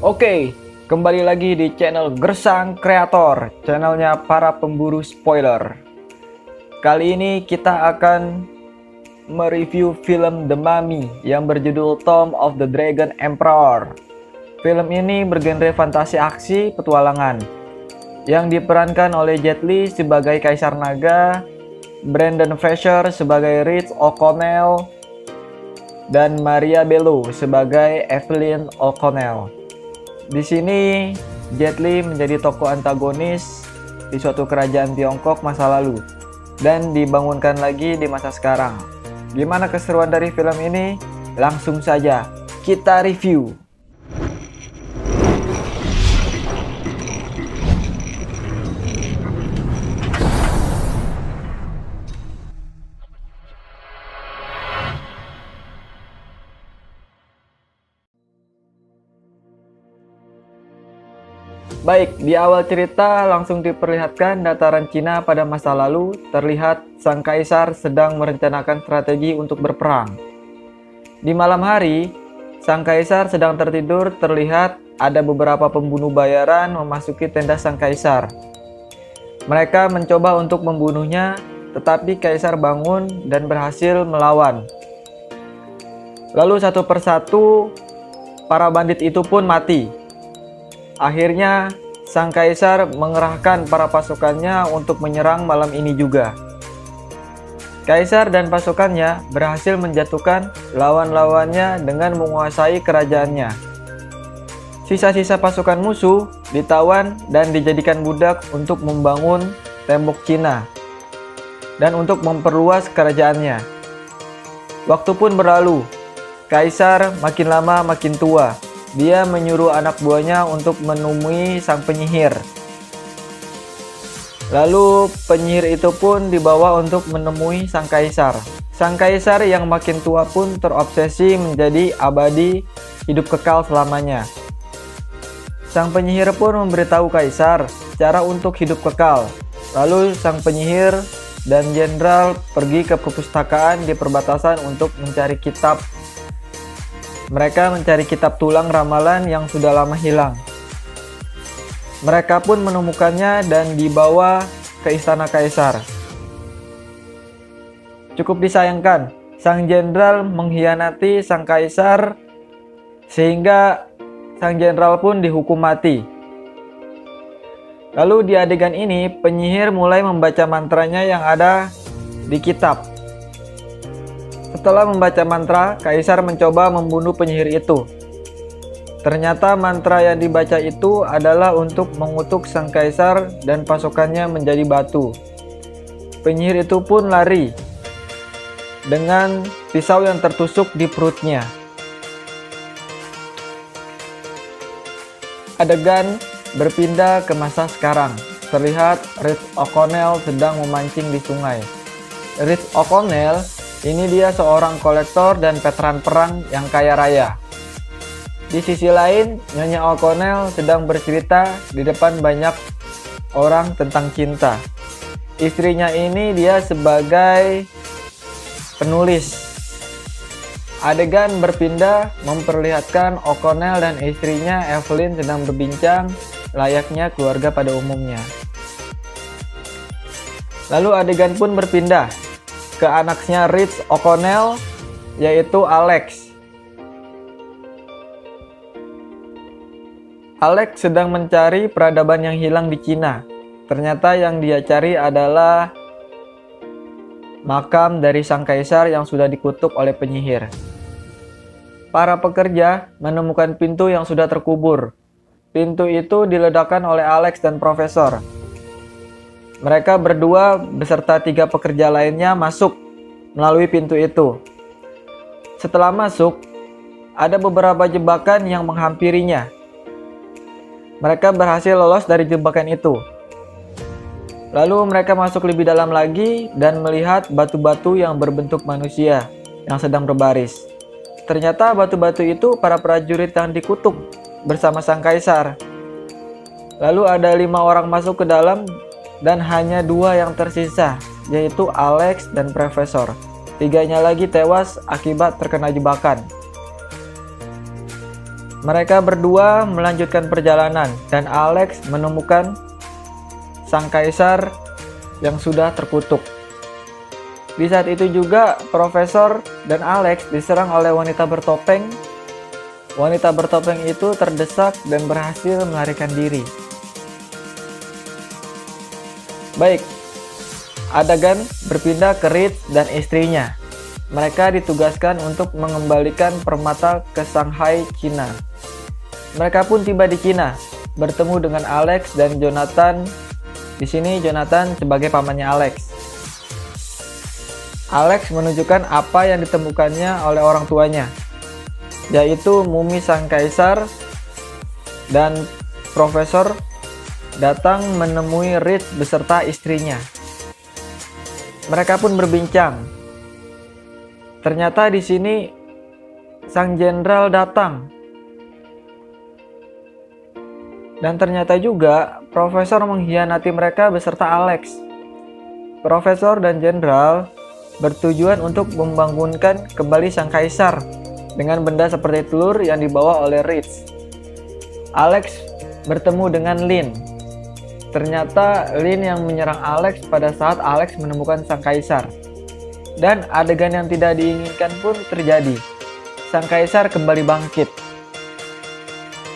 Oke, kembali lagi di channel Gersang Kreator, channelnya para pemburu spoiler. Kali ini kita akan mereview film The Mummy yang berjudul Tomb of the Dragon Emperor. Film ini bergenre fantasi aksi petualangan yang diperankan oleh Jet Li sebagai Kaisar Naga, Brendan Fraser sebagai Rich O'Connell, dan Maria Bello sebagai Evelyn O'Connell. Di sini Jet Li menjadi tokoh antagonis di suatu kerajaan Tiongkok masa lalu dan dibangunkan lagi di masa sekarang. Gimana keseruan dari film ini? Langsung saja kita review. Baik, di awal cerita langsung diperlihatkan dataran Cina pada masa lalu. Terlihat sang kaisar sedang merencanakan strategi untuk berperang. Di malam hari, sang kaisar sedang tertidur. Terlihat ada beberapa pembunuh bayaran memasuki tenda sang kaisar. Mereka mencoba untuk membunuhnya, tetapi kaisar bangun dan berhasil melawan. Lalu satu persatu para bandit itu pun mati. Akhirnya, sang kaisar mengerahkan para pasukannya untuk menyerang malam ini juga. Kaisar dan pasukannya berhasil menjatuhkan lawan-lawannya dengan menguasai kerajaannya. Sisa-sisa pasukan musuh ditawan dan dijadikan budak untuk membangun tembok Cina dan untuk memperluas kerajaannya. Waktu pun berlalu, kaisar makin lama makin tua. Dia menyuruh anak buahnya untuk menemui sang penyihir. Lalu penyihir itu pun dibawa untuk menemui sang kaisar. Sang kaisar yang makin tua pun terobsesi menjadi abadi, hidup kekal selamanya. Sang penyihir pun memberitahu kaisar cara untuk hidup kekal. Lalu sang penyihir dan jenderal pergi ke perpustakaan di perbatasan untuk mencari kitab. Mereka mencari kitab tulang ramalan yang sudah lama hilang. Mereka pun menemukannya dan dibawa ke istana kaisar. Cukup disayangkan, sang jenderal mengkhianati sang kaisar sehingga sang jenderal pun dihukum mati. Lalu di adegan ini, penyihir mulai membaca mantranya yang ada di kitab. Setelah membaca mantra, kaisar mencoba membunuh penyihir itu. Ternyata mantra yang dibaca itu adalah untuk mengutuk sang kaisar dan pasukannya menjadi batu. Penyihir itu pun lari dengan pisau yang tertusuk di perutnya. Adegan berpindah ke masa sekarang. Terlihat Rich O'Connell sedang memancing di sungai. Rich O'Connell ini dia seorang kolektor dan veteran perang yang kaya raya. Di sisi lain, Nyonya O'Connell sedang bercerita di depan banyak orang tentang cinta. Istrinya ini dia sebagai penulis. Adegan berpindah memperlihatkan O'Connell dan istrinya Evelyn sedang berbincang layaknya keluarga pada umumnya. Lalu adegan pun berpindah ke anaknya Rich O'Connell, yaitu Alex. Alex sedang mencari peradaban yang hilang di Cina. Ternyata yang dia cari adalah makam dari sang kaisar yang sudah dikutuk oleh penyihir. Para pekerja menemukan pintu yang sudah terkubur. Pintu itu diledakkan oleh Alex dan Profesor. Mereka berdua beserta 3 pekerja lainnya masuk melalui pintu itu. Setelah masuk, ada beberapa jebakan yang menghampirinya. Mereka berhasil lolos dari jebakan itu. Lalu mereka masuk lebih dalam lagi dan melihat batu-batu yang berbentuk manusia yang sedang berbaris. Ternyata batu-batu itu para prajurit yang dikutuk bersama sang kaisar. Lalu ada 5 orang masuk ke dalam dan hanya 2 yang tersisa, yaitu Alex dan Profesor. 3-nya lagi tewas akibat terkena jebakan. Mereka berdua melanjutkan perjalanan dan Alex menemukan sang kaisar yang sudah terkutuk. Di saat itu juga Profesor dan Alex diserang oleh wanita bertopeng. Wanita bertopeng itu terdesak dan berhasil melarikan diri. Baik, adegan berpindah ke Reed dan istrinya. Mereka ditugaskan untuk mengembalikan permata ke Shanghai, Cina. Mereka pun tiba di Cina, bertemu dengan Alex dan Jonathan. Di sini Jonathan sebagai pamannya Alex. Alex menunjukkan apa yang ditemukannya oleh orang tuanya, yaitu mumi sang kaisar, dan Profesor datang menemui Reed beserta istrinya. Mereka pun berbincang. Ternyata di sini sang jenderal datang. Dan ternyata juga Profesor mengkhianati mereka beserta Alex. Profesor dan jenderal bertujuan untuk membangunkan kembali sang kaisar dengan benda seperti telur yang dibawa oleh Reed. Alex bertemu dengan Lin. Ternyata Lin yang menyerang Alex pada saat Alex menemukan sang kaisar. Dan adegan yang tidak diinginkan pun terjadi. Sang kaisar kembali bangkit.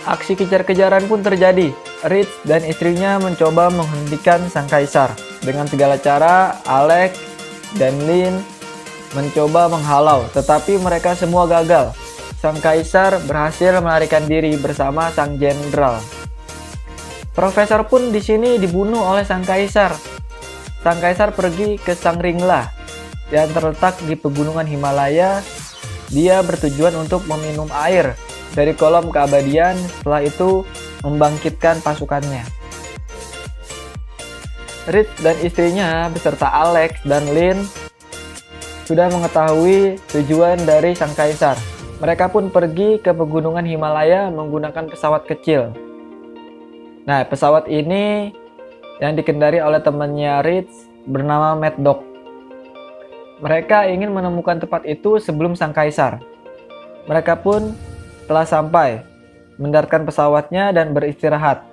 Aksi kejar-kejaran pun terjadi. Reed dan istrinya mencoba menghentikan sang kaisar. Dengan segala cara, Alex dan Lin mencoba menghalau, tetapi mereka semua gagal. Sang kaisar berhasil melarikan diri bersama sang jenderal. Profesor pun di sini dibunuh oleh sang kaisar. Sang kaisar pergi ke Shangri-La yang terletak di pegunungan Himalaya. Dia bertujuan untuk meminum air dari kolom keabadian, setelah itu membangkitkan pasukannya. Reed dan istrinya beserta Alex dan Lin sudah mengetahui tujuan dari sang kaisar. Mereka pun pergi ke pegunungan Himalaya menggunakan pesawat kecil. Nah, pesawat ini yang dikendari oleh temannya Reed bernama Mad Dog. Mereka ingin menemukan tempat itu sebelum sang kaisar. Mereka pun telah sampai, mendaratkan pesawatnya dan beristirahat.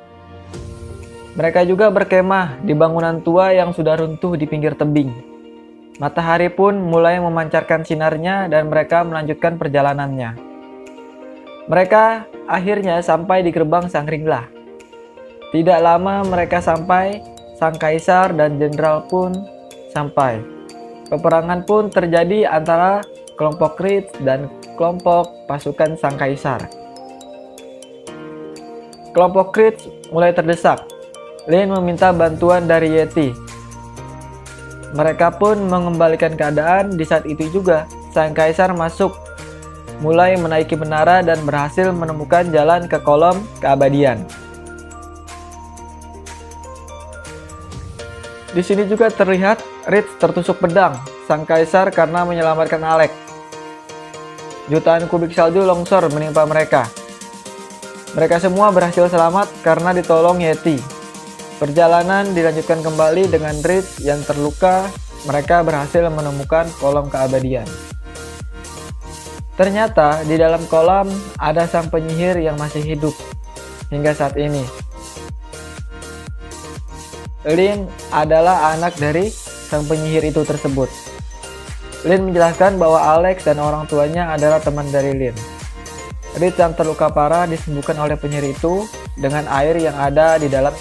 Mereka juga berkemah di bangunan tua yang sudah runtuh di pinggir tebing. Matahari pun mulai memancarkan sinarnya dan mereka melanjutkan perjalanannya. Mereka akhirnya sampai di gerbang Shangri-La. Tidak lama mereka sampai, sang kaisar dan jenderal pun sampai. Peperangan pun terjadi antara kelompok Reed dan kelompok pasukan sang kaisar. Kelompok Reed mulai terdesak. Lin meminta bantuan dari Yeti. Mereka pun mengembalikan keadaan. Di saat itu juga sang kaisar masuk, mulai menaiki menara dan berhasil menemukan jalan ke kolom keabadian. Di sini juga terlihat Reed tertusuk pedang sang kaisar karena menyelamatkan Alex. Jutaan kubik salju longsor menimpa mereka. Mereka semua berhasil selamat karena ditolong Yeti. Perjalanan dilanjutkan kembali dengan Reed yang terluka. Mereka berhasil menemukan kolom keabadian. Ternyata di dalam kolam ada sang penyihir yang masih hidup hingga saat ini. Lin adalah anak dari sang penyihir itu tersebut. Lin menjelaskan bahwa Alex dan orang tuanya adalah teman dari Lin. Reed yang terluka parah disembuhkan oleh penyihir itu dengan air yang ada di dalam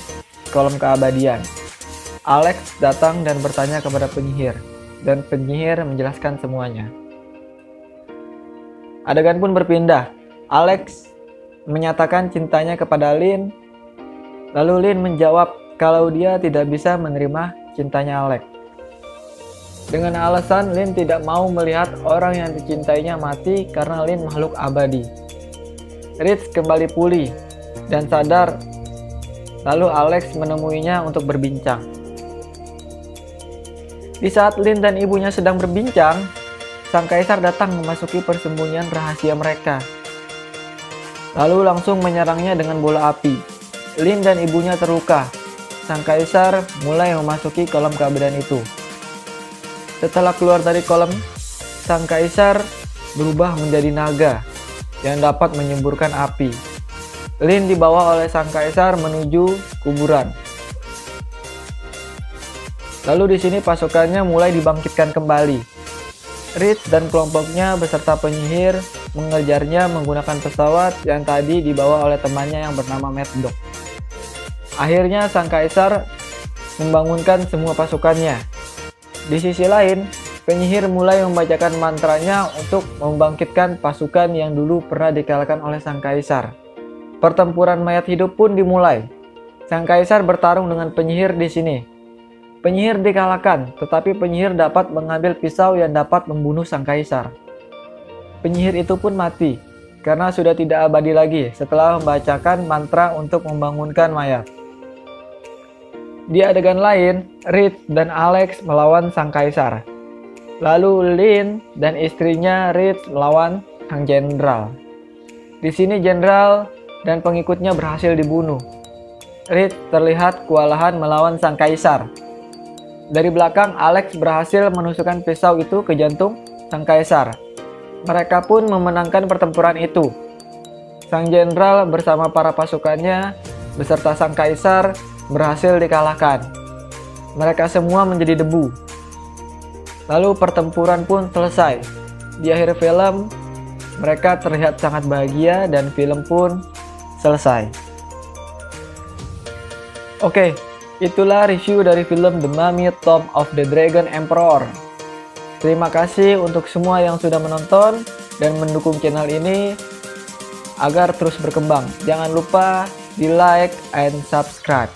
kolom keabadian. Alex datang dan bertanya kepada penyihir, dan penyihir menjelaskan semuanya. Adegan pun berpindah. Alex menyatakan cintanya kepada Lin, lalu Lin menjawab kalau dia tidak bisa menerima cintanya Alex. Dengan alasan Lin tidak mau melihat orang yang dicintainya mati karena Lin makhluk abadi. Reed kembali pulih dan sadar, lalu Alex menemuinya untuk berbincang. Di saat Lin dan ibunya sedang berbincang, sang kaisar datang memasuki persembunyian rahasia mereka. Lalu langsung menyerangnya dengan bola api. Lin dan ibunya terluka. Sang kaisar mulai memasuki kolom keabadian itu. Setelah keluar dari kolom, sang kaisar berubah menjadi naga. yang dapat menyemburkan api. Lin dibawa oleh sang kaisar menuju kuburan. Lalu di sini pasukannya mulai dibangkitkan kembali. Reed dan kelompoknya beserta penyihir mengejarnya menggunakan pesawat yang tadi dibawa oleh temannya yang bernama Mad Dog. Akhirnya sang kaisar membangunkan semua pasukannya. Di sisi lain, penyihir mulai membacakan mantranya untuk membangkitkan pasukan yang dulu pernah dikalahkan oleh sang kaisar. Pertempuran mayat hidup pun dimulai. Sang kaisar bertarung dengan penyihir di sini. Penyihir dikalahkan, tetapi penyihir dapat mengambil pisau yang dapat membunuh sang kaisar. Penyihir itu pun mati, karena sudah tidak abadi lagi setelah membacakan mantra untuk membangunkan mayat. Di adegan lain, Reed dan Alex melawan sang kaisar. Lalu Lin dan istrinya Reed melawan sang jenderal. Di sini jenderal dan pengikutnya berhasil dibunuh. Reed terlihat kewalahan melawan sang kaisar. Dari belakang, Alex berhasil menusukkan pisau itu ke jantung sang kaisar. Mereka pun memenangkan pertempuran itu. Sang jenderal bersama para pasukannya beserta sang kaisar berhasil dikalahkan. Mereka semua menjadi debu. Lalu pertempuran pun selesai. Di akhir film, mereka terlihat sangat bahagia dan film pun selesai. Oke, itulah review dari film The Mummy Tomb of the Dragon Emperor. Terima kasih untuk semua yang sudah menonton dan mendukung channel ini agar terus berkembang. Jangan lupa di like and subscribe.